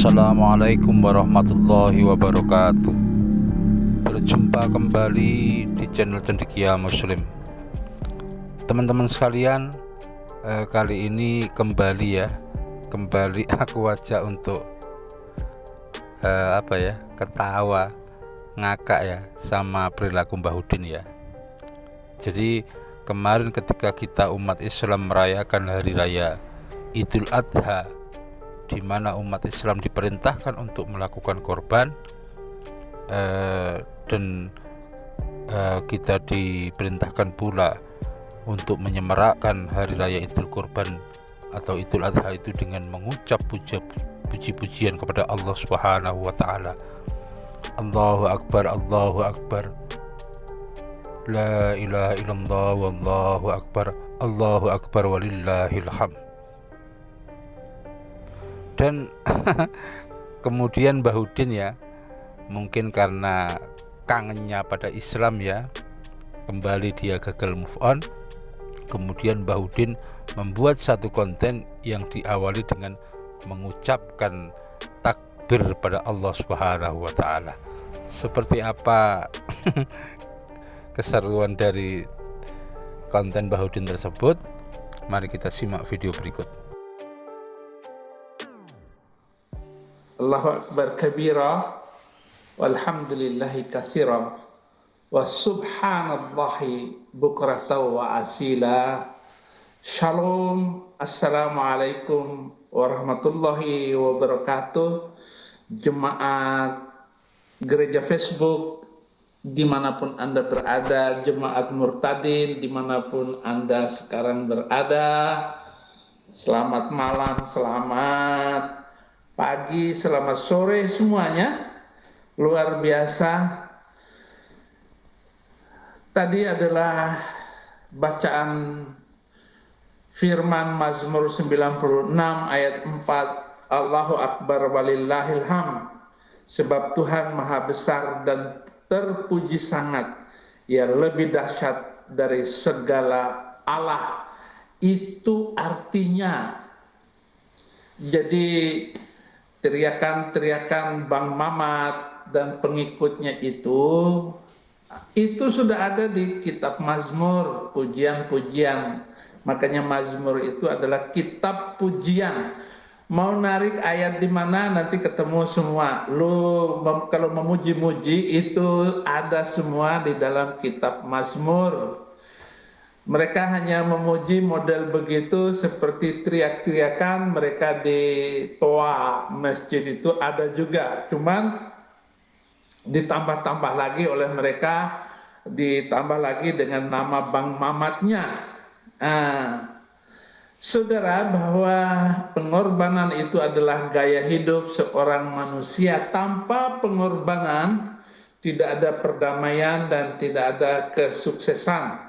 Assalamualaikum warahmatullahi wabarakatuh. Berjumpa kembali di channel Cendekia Muslim. Teman-teman sekalian, kali ini kembali aku ajak untuk ketawa ngakak ya sama perilaku Mbah Udin ya. Jadi kemarin ketika kita umat Islam merayakan hari raya Idul Adha, di mana umat Islam diperintahkan untuk melakukan korban, dan kita diperintahkan pula untuk menyemarakkan hari raya Idul Kurban atau Idul Adha itu dengan mengucap puji-pujian kepada Allah Subhanahu wa taala. Allahu akbar, Allahu akbar. La ilaha illallah, wallahu akbar, Allahu akbar walillahil hamd. Dan kemudian Mbah Udin ya, mungkin karena kangennya pada Islam ya, kembali dia gagal move on. Kemudian Mbah Udin membuat satu konten yang diawali dengan mengucapkan takbir pada Allah Subhanahu wa taala. Seperti apa keseruan dari konten Mbah Udin tersebut? Mari kita simak video berikut. Allahu akbar kabira walhamdulillahi katsira wa subhanallahi bukratan wa asila. Shalom, assalamualaikum warahmatullahi wabarakatuh. Jemaat gereja Facebook dimanapun Anda berada, jemaat murtadin dimanapun Anda sekarang berada, selamat malam, selamat pagi, selamat sore semuanya. Luar biasa. Tadi adalah bacaan firman Mazmur 96 ayat 4, Allahu akbar walillahil hamd. Sebab Tuhan maha besar dan terpuji sangat, Ia lebih dahsyat dari segala Allah. Itu artinya, jadi teriakan-teriakan Bang Mamat dan pengikutnya itu sudah ada di kitab Mazmur, pujian-pujian. Makanya Mazmur itu adalah kitab pujian. Mau narik ayat di mana nanti ketemu semua. Kalau memuji-muji itu ada semua di dalam kitab Mazmur. Mereka hanya memuji model begitu, seperti teriak-teriakan mereka di toa masjid itu ada juga. Cuman ditambah-tambah lagi oleh mereka, ditambah lagi dengan nama Bang Mamatnya. Saudara, bahwa pengorbanan itu adalah gaya hidup seorang manusia. Tanpa pengorbanan tidak ada perdamaian dan tidak ada kesuksesan.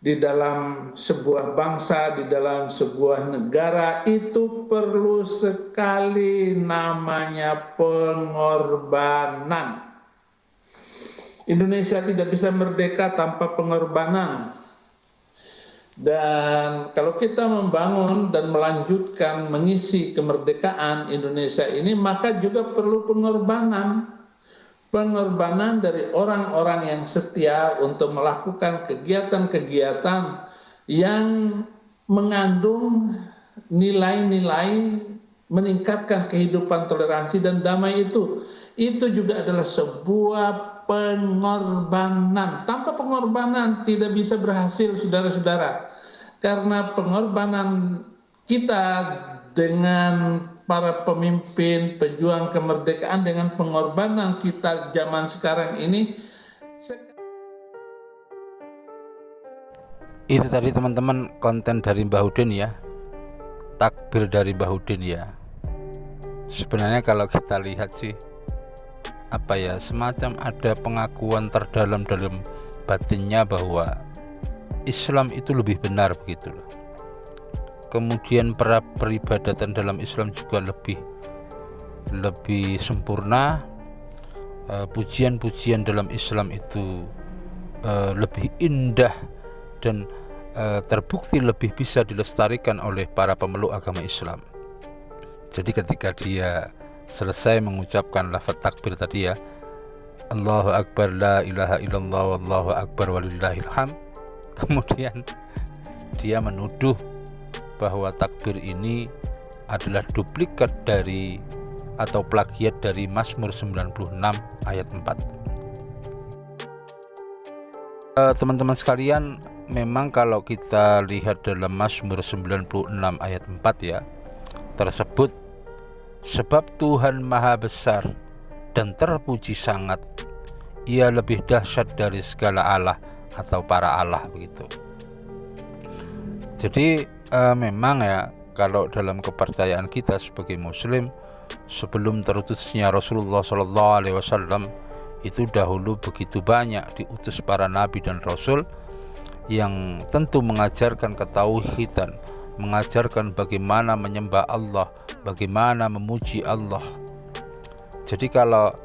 Di dalam sebuah bangsa, di dalam sebuah negara, itu perlu sekali namanya pengorbanan. Indonesia tidak bisa merdeka tanpa pengorbanan. Dan kalau kita membangun dan melanjutkan mengisi kemerdekaan Indonesia ini, maka juga perlu pengorbanan. Pengorbanan dari orang-orang yang setia untuk melakukan kegiatan-kegiatan yang mengandung nilai-nilai meningkatkan kehidupan toleransi dan damai itu. Itu juga adalah sebuah pengorbanan. Tanpa pengorbanan tidak bisa berhasil, saudara-saudara. Karena pengorbanan kita dengan para pemimpin pejuang kemerdekaan, dengan pengorbanan kita zaman sekarang ini. Itu tadi teman-teman konten dari Mbah Udin ya, takbir dari Mbah Udin ya. Sebenarnya kalau kita lihat sih semacam ada pengakuan terdalam dalam batinnya bahwa Islam itu lebih benar begitu loh. Kemudian peribadatan dalam Islam juga lebih sempurna. Pujian-pujian dalam Islam itu lebih indah dan terbukti lebih bisa dilestarikan oleh para pemeluk agama Islam. Jadi ketika dia selesai mengucapkan lafaz takbir tadi ya, Allahu Akbar la ilaha illallah wallahu akbar walillahil hamd, kemudian dia menuduh bahwa takbir ini adalah duplikat dari atau plagiat dari Mazmur 96 ayat 4. Teman-teman sekalian, memang kalau kita lihat dalam Mazmur 96 ayat 4 ya, tersebut sebab Tuhan maha besar dan terpuji sangat, ia lebih dahsyat dari segala Allah atau para Allah begitu. Jadi memang ya, kalau dalam kepercayaan kita sebagai muslim, sebelum terutusnya Rasulullah SAW itu dahulu begitu banyak diutus para nabi dan rasul yang tentu mengajarkan ketauhidan, mengajarkan bagaimana menyembah Allah, bagaimana memuji Allah. Jadi kalau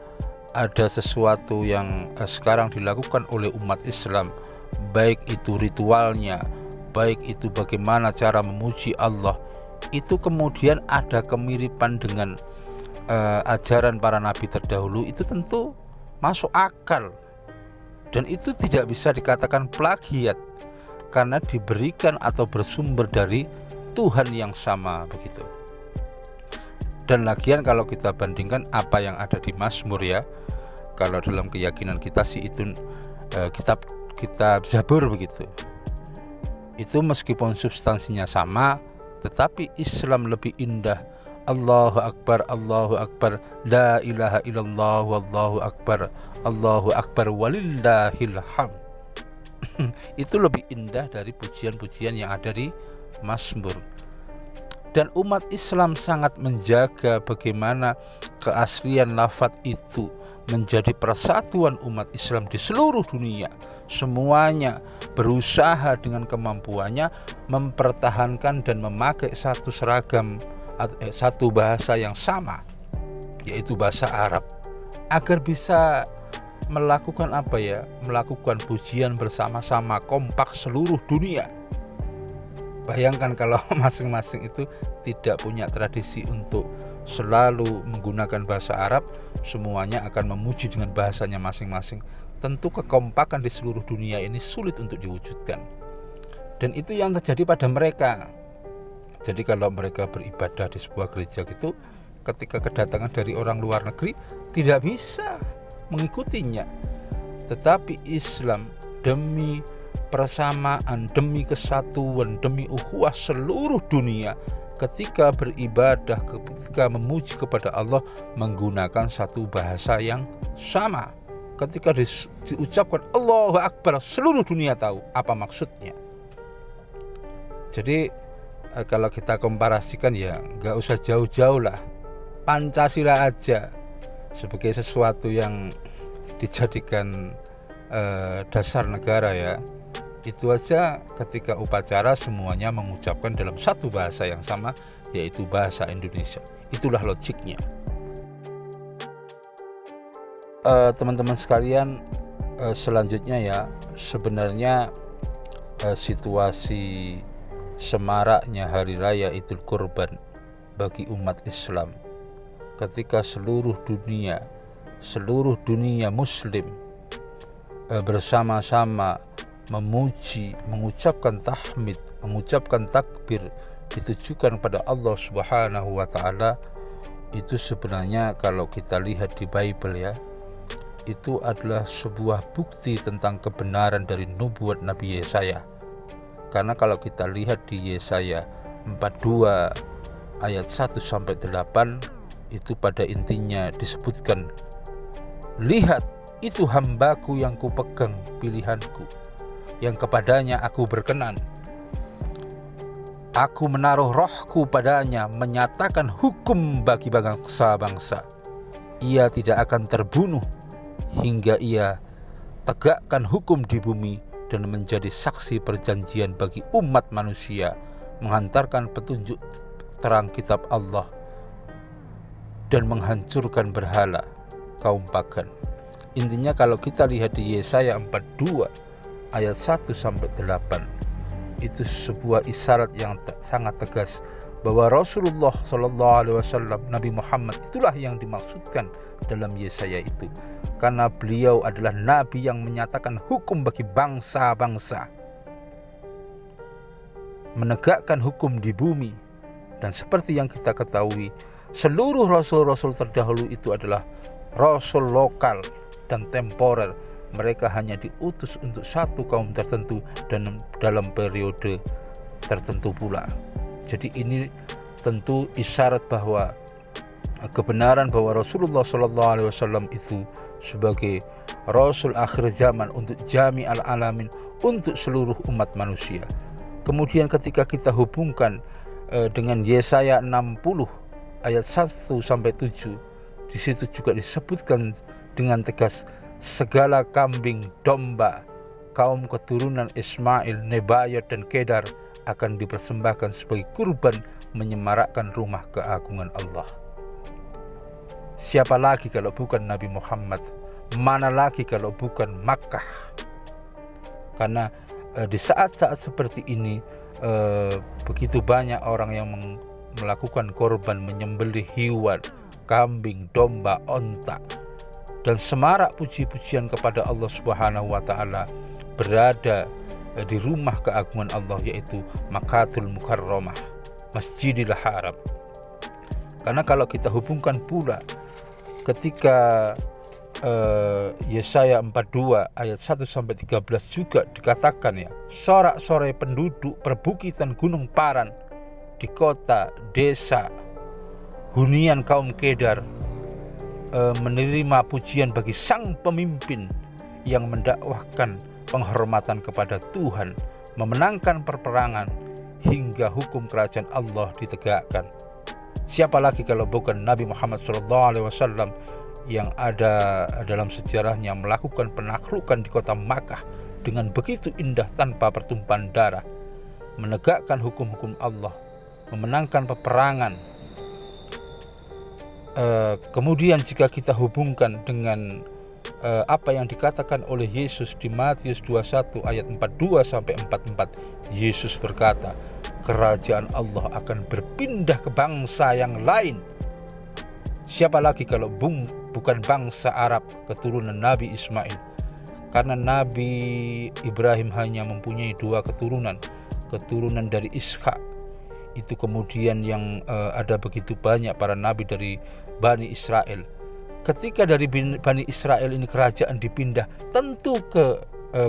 ada sesuatu yang sekarang dilakukan oleh umat Islam, baik itu ritualnya, baik itu bagaimana cara memuji Allah, itu kemudian ada kemiripan dengan ajaran para nabi terdahulu, itu tentu masuk akal, dan itu tidak bisa dikatakan plagiat karena diberikan atau bersumber dari Tuhan yang sama begitu. Dan lagian kalau kita bandingkan apa yang ada di Mazmur ya, kalau dalam keyakinan kita sih itu kitab Zabur begitu, itu meskipun substansinya sama, tetapi Islam lebih indah. Allahu Akbar, Allahu Akbar, la ilaha illallah, wallahu akbar, Allahu akbar walillahil hamd. Itu lebih indah dari pujian-pujian yang ada di Mazmur. Dan umat Islam sangat menjaga bagaimana keaslian lafaz itu menjadi persatuan umat Islam di seluruh dunia. Semuanya berusaha dengan kemampuannya mempertahankan dan memakai satu bahasa yang sama, yaitu bahasa Arab, agar bisa melakukan melakukan pujian bersama-sama kompak seluruh dunia. Bayangkan kalau masing-masing itu tidak punya tradisi untuk selalu menggunakan bahasa Arab, semuanya akan memuji dengan bahasanya masing-masing. Tentu kekompakan di seluruh dunia ini sulit untuk diwujudkan. Dan itu yang terjadi pada mereka. Jadi kalau mereka beribadah di sebuah gereja gitu, ketika kedatangan dari orang luar negeri tidak bisa mengikutinya. Tetapi Islam demi persamaan, demi kesatuan, demi ukhuwah seluruh dunia, ketika beribadah, ketika memuji kepada Allah menggunakan satu bahasa yang sama. Ketika diucapkan Allahu Akbar, seluruh dunia tahu apa maksudnya. Jadi kalau kita komparasikan ya gak usah jauh-jauh lah, Pancasila aja sebagai sesuatu yang dijadikan dasar negara ya, itu aja ketika upacara semuanya mengucapkan dalam satu bahasa yang sama, yaitu bahasa Indonesia. Itulah logiknya. Teman-teman sekalian, selanjutnya ya, sebenarnya situasi semaraknya hari raya Idul Kurban bagi umat Islam ketika seluruh dunia muslim bersama-sama memuji, mengucapkan tahmid, mengucapkan takbir ditujukan pada Allah Subhanahu wa taala, itu sebenarnya kalau kita lihat di Bible ya, itu adalah sebuah bukti tentang kebenaran dari nubuat Nabi Yesaya. Karena kalau kita lihat di Yesaya 42 ayat 1-8, itu pada intinya disebutkan, lihat itu hambaku yang kupegang, pilihanku, yang kepadanya aku berkenan. Aku menaruh rohku padanya, menyatakan hukum bagi bangsa-bangsa. Ia tidak akan terbunuh hingga ia tegakkan hukum di bumi dan menjadi saksi perjanjian bagi umat manusia, menghantarkan petunjuk terang kitab Allah dan menghancurkan berhala kaum pagan. Intinya kalau kita lihat di Yesaya 42 ayat 1-8, itu sebuah isyarat yang sangat tegas bahwa Rasulullah Shallallahu Alaihi Wasallam, Nabi Muhammad itulah yang dimaksudkan dalam Yesaya itu, karena beliau adalah Nabi yang menyatakan hukum bagi bangsa-bangsa, menegakkan hukum di bumi. Dan seperti yang kita ketahui, seluruh rasul-rasul terdahulu itu adalah rasul lokal dan temporer. Mereka hanya diutus untuk satu kaum tertentu dan dalam periode tertentu pula. Jadi ini tentu isyarat bahwa kebenaran bahwa Rasulullah SAW itu sebagai Rasul akhir zaman untuk jami al-alamin, untuk seluruh umat manusia. Kemudian ketika kita hubungkan dengan Yesaya 60 ayat 1-7, di situ juga disebutkan dengan tegas segala kambing domba kaum keturunan Ismail, Nebayot dan Kedar akan dipersembahkan sebagai kurban menyemarakkan rumah keagungan Allah. Siapa lagi kalau bukan Nabi Muhammad? Mana lagi kalau bukan Makkah? Karena di saat-saat seperti ini begitu banyak orang yang melakukan korban, menyembelih hewan, kambing, domba, onta, dan semarak puji-pujian kepada Allah Subhanahu wa taala berada di rumah keagungan Allah, yaitu Makkatul Mukarramah, Masjidil Haram. Karena kalau kita hubungkan pula ketika Yesaya 42 ayat 1-13 juga dikatakan ya, sorak-sorai penduduk perbukitan Gunung Paran di kota, desa, hunian kaum Kedar menerima pujian bagi sang pemimpin yang mendakwahkan penghormatan kepada Tuhan, memenangkan peperangan hingga hukum kerajaan Allah ditegakkan. Siapa lagi kalau bukan Nabi Muhammad SAW yang ada dalam sejarahnya melakukan penaklukan di kota Makkah dengan begitu indah tanpa pertumpahan darah, menegakkan hukum-hukum Allah, memenangkan peperangan. Kemudian jika kita hubungkan dengan apa yang dikatakan oleh Yesus di Matius 21 ayat 42-44, Yesus berkata, kerajaan Allah akan berpindah ke bangsa yang lain. Siapa lagi kalau bukan bangsa Arab keturunan Nabi Ismail? Karena Nabi Ibrahim hanya mempunyai 2 keturunan dari Ishak. Itu kemudian yang ada begitu banyak para nabi dari Bani Israel. Ketika dari Bani Israel ini kerajaan dipindah, tentu ke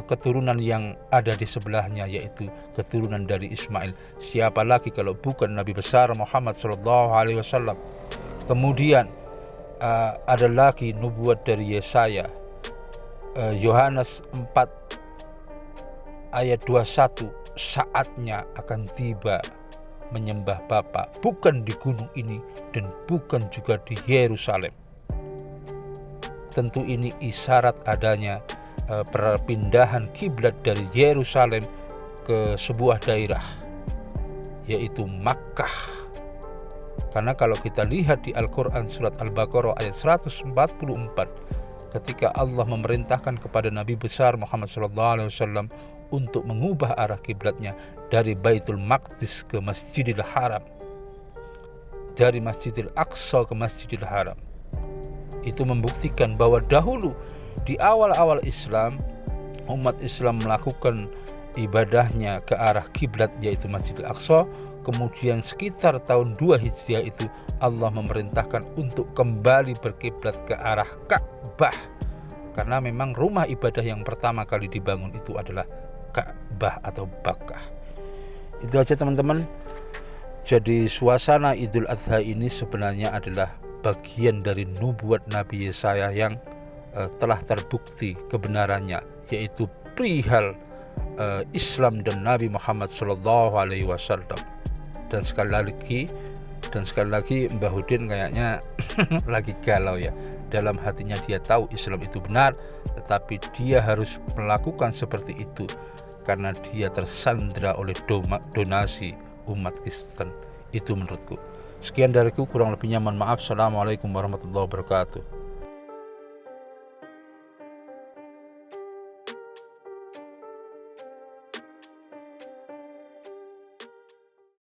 keturunan yang ada di sebelahnya, yaitu keturunan dari Ismail. Siapa lagi kalau bukan Nabi besar Muhammad SAW. Kemudian ada lagi nubuat dari Yesaya, Yohanes 4 ayat 21, saatnya akan tiba menyembah Bapa bukan di gunung ini dan bukan juga di Yerusalem. Tentu ini isyarat adanya perpindahan kiblat dari Yerusalem ke sebuah daerah, yaitu Makkah. Karena kalau kita lihat di Al-Quran surat Al-Baqarah ayat 144, ketika Allah memerintahkan kepada Nabi besar Muhammad SAW untuk mengubah arah kiblatnya dari Baitul Maqdis ke Masjidil Haram, dari Masjidil Aqsa ke Masjidil Haram, itu membuktikan bahwa dahulu di awal-awal Islam, umat Islam melakukan ibadahnya ke arah kiblat yaitu Masjidil Aqsa. Kemudian sekitar tahun 2 Hijriah itu Allah memerintahkan untuk kembali berkiblat ke arah Ka'bah, karena memang rumah ibadah yang pertama kali dibangun itu adalah Ka'bah atau Bakkah. Itu aja teman-teman. Jadi suasana Idul Adha ini sebenarnya adalah bagian dari nubuat Nabi Yesaya yang telah terbukti kebenarannya, yaitu perihal Islam dan Nabi Muhammad SAW. Dan sekali lagi Mbah Hudin kayaknya lagi galau ya. Dalam hatinya dia tahu Islam itu benar, tetapi dia harus melakukan seperti itu karena dia tersandra oleh donasi umat Kristen. Itu menurutku. Sekian dariku, kurang lebihnya mohon maaf. Assalamualaikum warahmatullahi wabarakatuh.